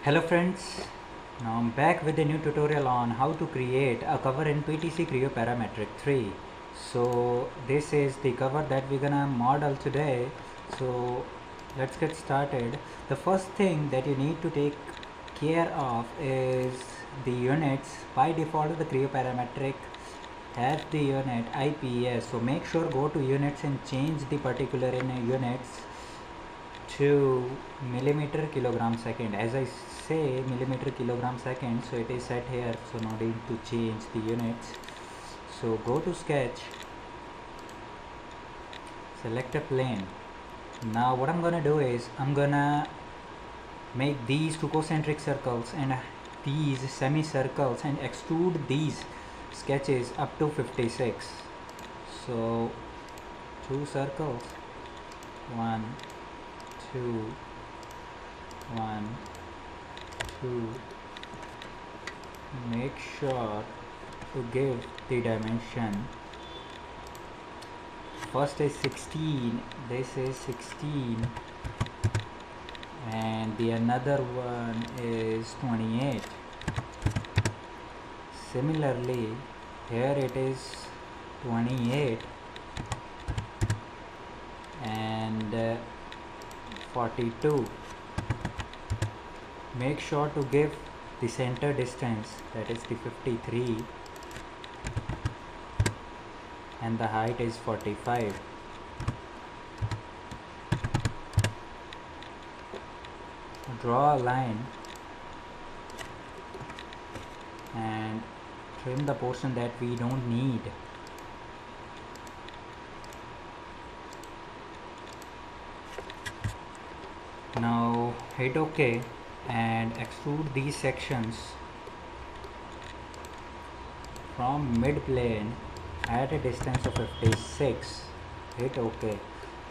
Hello friends, now I'm back with a new tutorial on how to create a cover in PTC Creo Parametric 3. So this is the cover that we're gonna model today. So let's get started. The first thing that you need to take care of is the units. By default the Creo Parametric has the unit IPS, so make sure go to units and change the particular in units to millimeter kilogram second. As I say millimeter kilogram second, so it is set here, so no need to change the units. So go to sketch, select a plane. Now what I'm gonna do is I'm gonna make these two concentric circles and these semicircles and extrude these sketches up to 56. So two circles, 1 2 1 2. Make sure to give the dimension. First is 16, this is 16, and the another one is 28. Similarly, here it is 28 and 42. Make sure to give the center distance, that is the 53, and the height is 45. Draw a line and trim the portion that we don't need. Now hit OK and extrude these sections from mid plane at a distance of 56. Hit OK.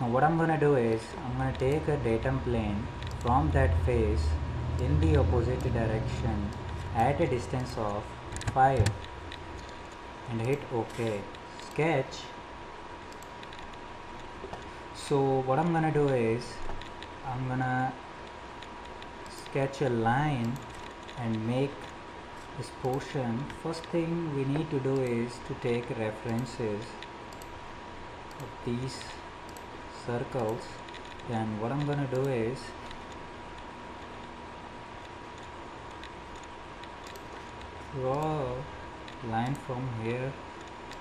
Now what I'm gonna do is I'm gonna take a datum plane from that face in the opposite direction at a distance of 5 and hit OK. Sketch. So what I'm gonna do is I'm gonna sketch a line and make this portion. First thing we need to do is to take references of these circles. Then what I'm gonna do is draw a line from here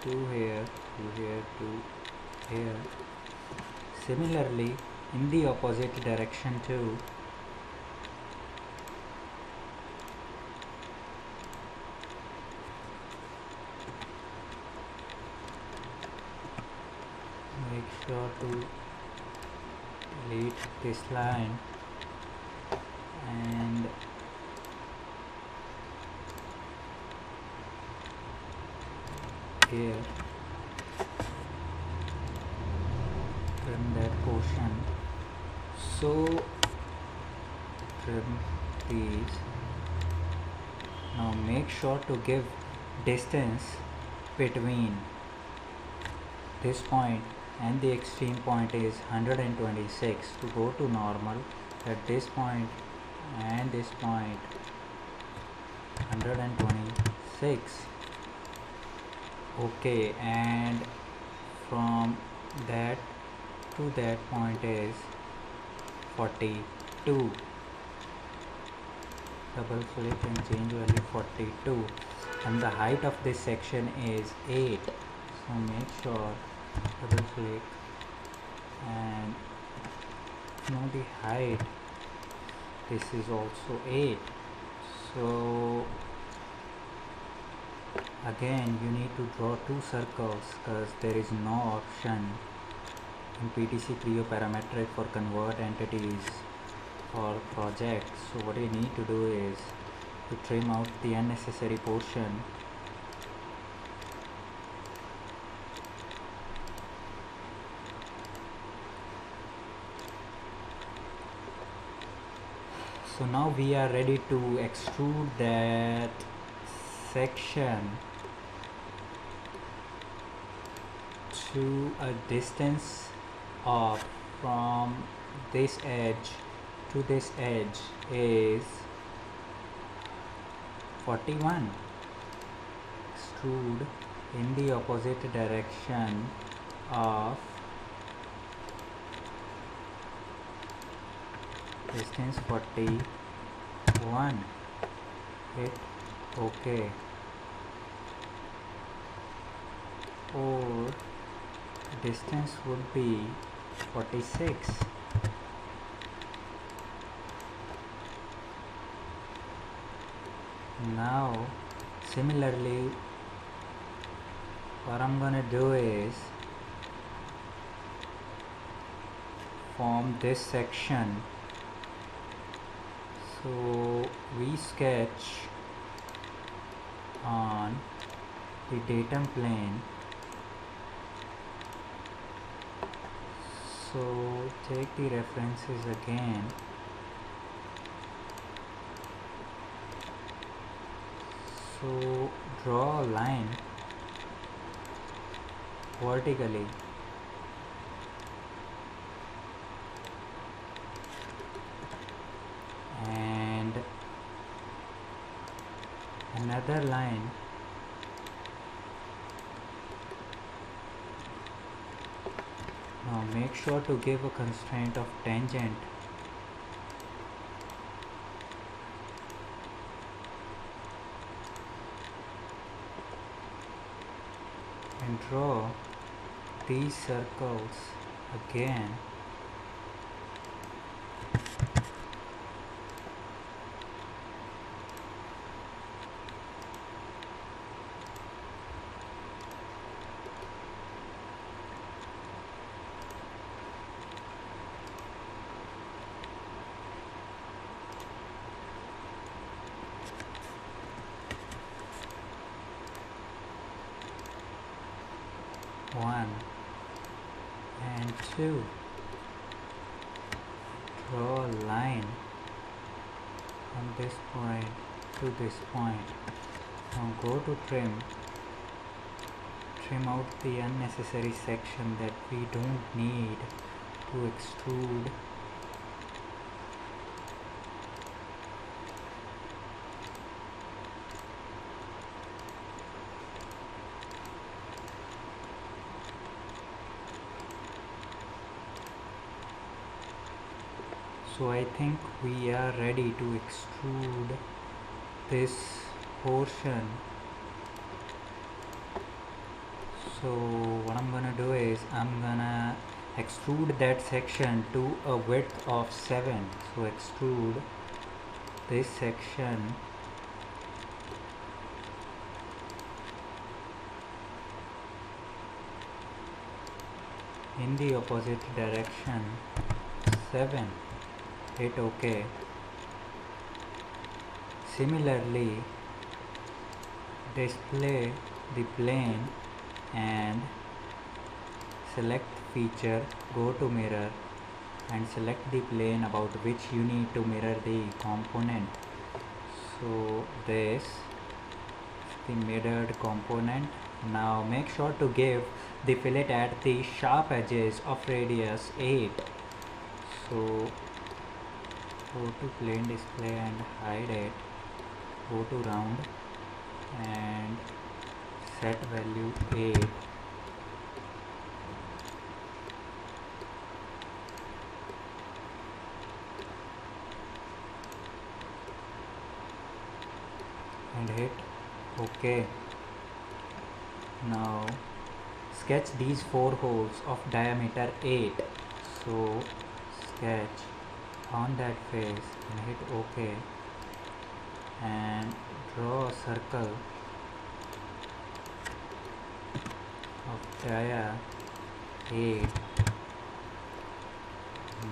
to here to here to here. Similarly in the opposite direction too. Make sure to delete this line and here trim that portion. So trim these. Now make sure to give distance between this point and the extreme point is 126 to go to normal. At this point and this point 126. Okay, and from that to that point is 42. Double click and change value 42, and the height of this section is 8. So make sure double click and know the height. This is also 8. So again you need to draw two circles because there is no option in PTC Creo Parametric for convert entities or projects. So what you need to do is to trim out the unnecessary portion. So now we are ready to extrude that section to a distance of from this edge to this edge is 41. Extrude in the opposite direction of distance 41. Hit OK. Or distance would be 46. Now similarly, what I'm gonna do is form this section. So we sketch on the datum plane. So take the references again. So draw a line vertically and another line now make sure to give a constraint of tangent and draw these circles again. One and two. Draw a line from this point to this point. Now go to trim out the unnecessary section that we don't need to extrude. So I think we are ready to extrude this portion. So what I'm gonna do is I'm gonna extrude that section to a width of 7. So extrude this section in the opposite direction 7. Hit OK. Similarly, display the plane and select feature, go to mirror and select the plane about which you need to mirror the component. So this is the mirrored component. Now make sure to give the fillet at the sharp edges of radius 8. So go to plane display and hide it, go to round and set value 8. And hit OK. Now sketch these 4 holes of diameter 8. So sketch on that face and hit OK and draw a circle of dia 8.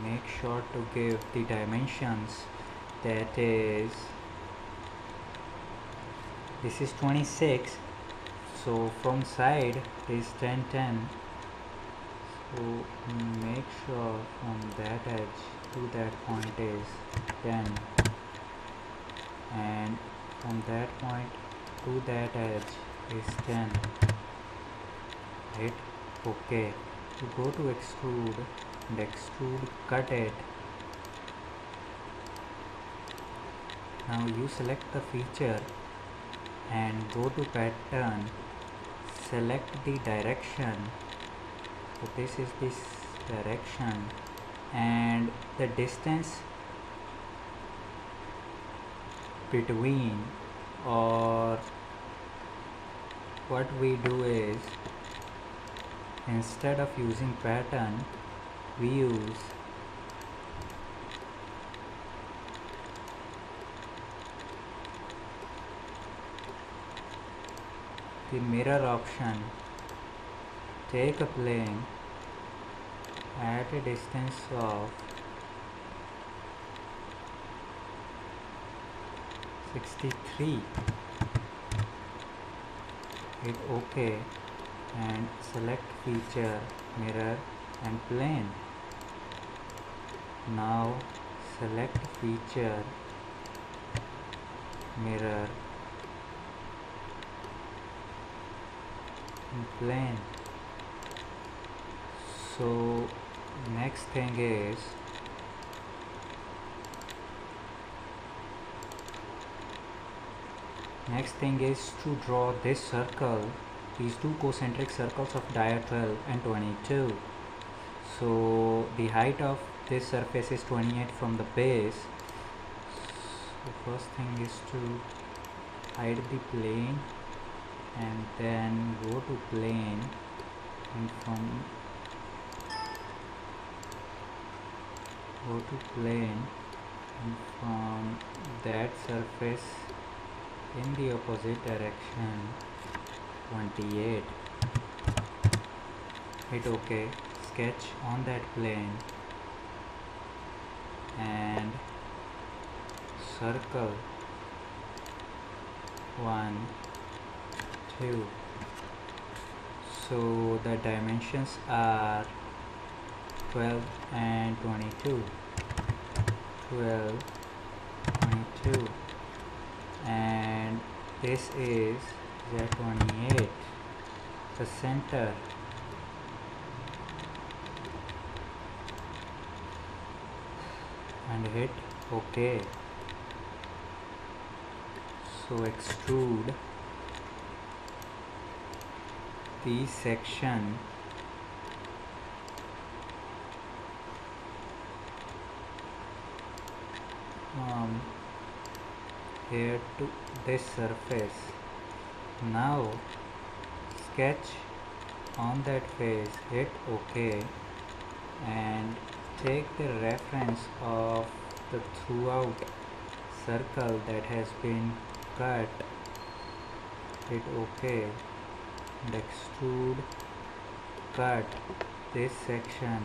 Make sure to give the dimensions, that is, this is 26, so from side is 10 so make sure from that edge to that point is 10 and from that point to that edge is 10. Hit OK. You go to extrude and extrude, cut it. Now you select the feature and go to pattern, select the direction. So this is this direction, and the distance between, or what we do is, instead of using pattern, we use the mirror option. Take a plane at a distance of 63, hit OK and select feature, mirror and plane. Now select feature, mirror and plane. So next thing is to draw this circle, these two concentric circles of dia 12 and 22. So the height of this surface is 28 from the base. So first thing is to hide the plane and then go to plane, and from that surface in the opposite direction 28, hit OK, sketch on that plane and circle 1, 2. So the dimensions are 12 and 22, 12, 22, and this is Z28, the center, and hit OK. So extrude the section from here to this surface. Now sketch on that face, hit OK, and take the reference of the throughout circle that has been cut, hit OK, and extrude, cut this section,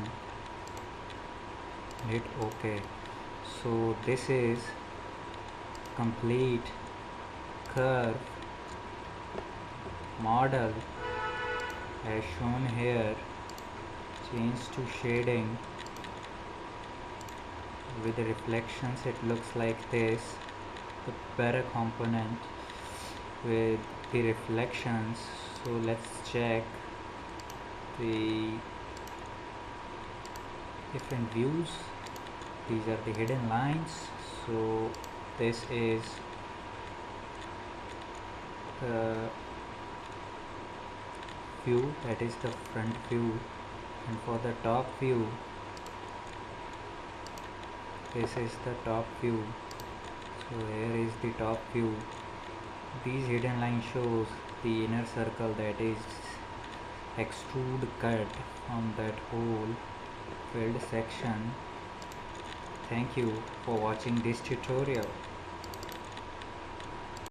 hit OK. So this is complete curve model as shown here. Change to shading with the reflections, it looks like this, the para component with the reflections. So let's check the different views. These are the hidden lines. So this is the view, that is the front view, and for the top view, this is the top view. So here is the top view. These hidden line shows the inner circle, that is extrude cut from that whole filled section. Thank you for watching this tutorial.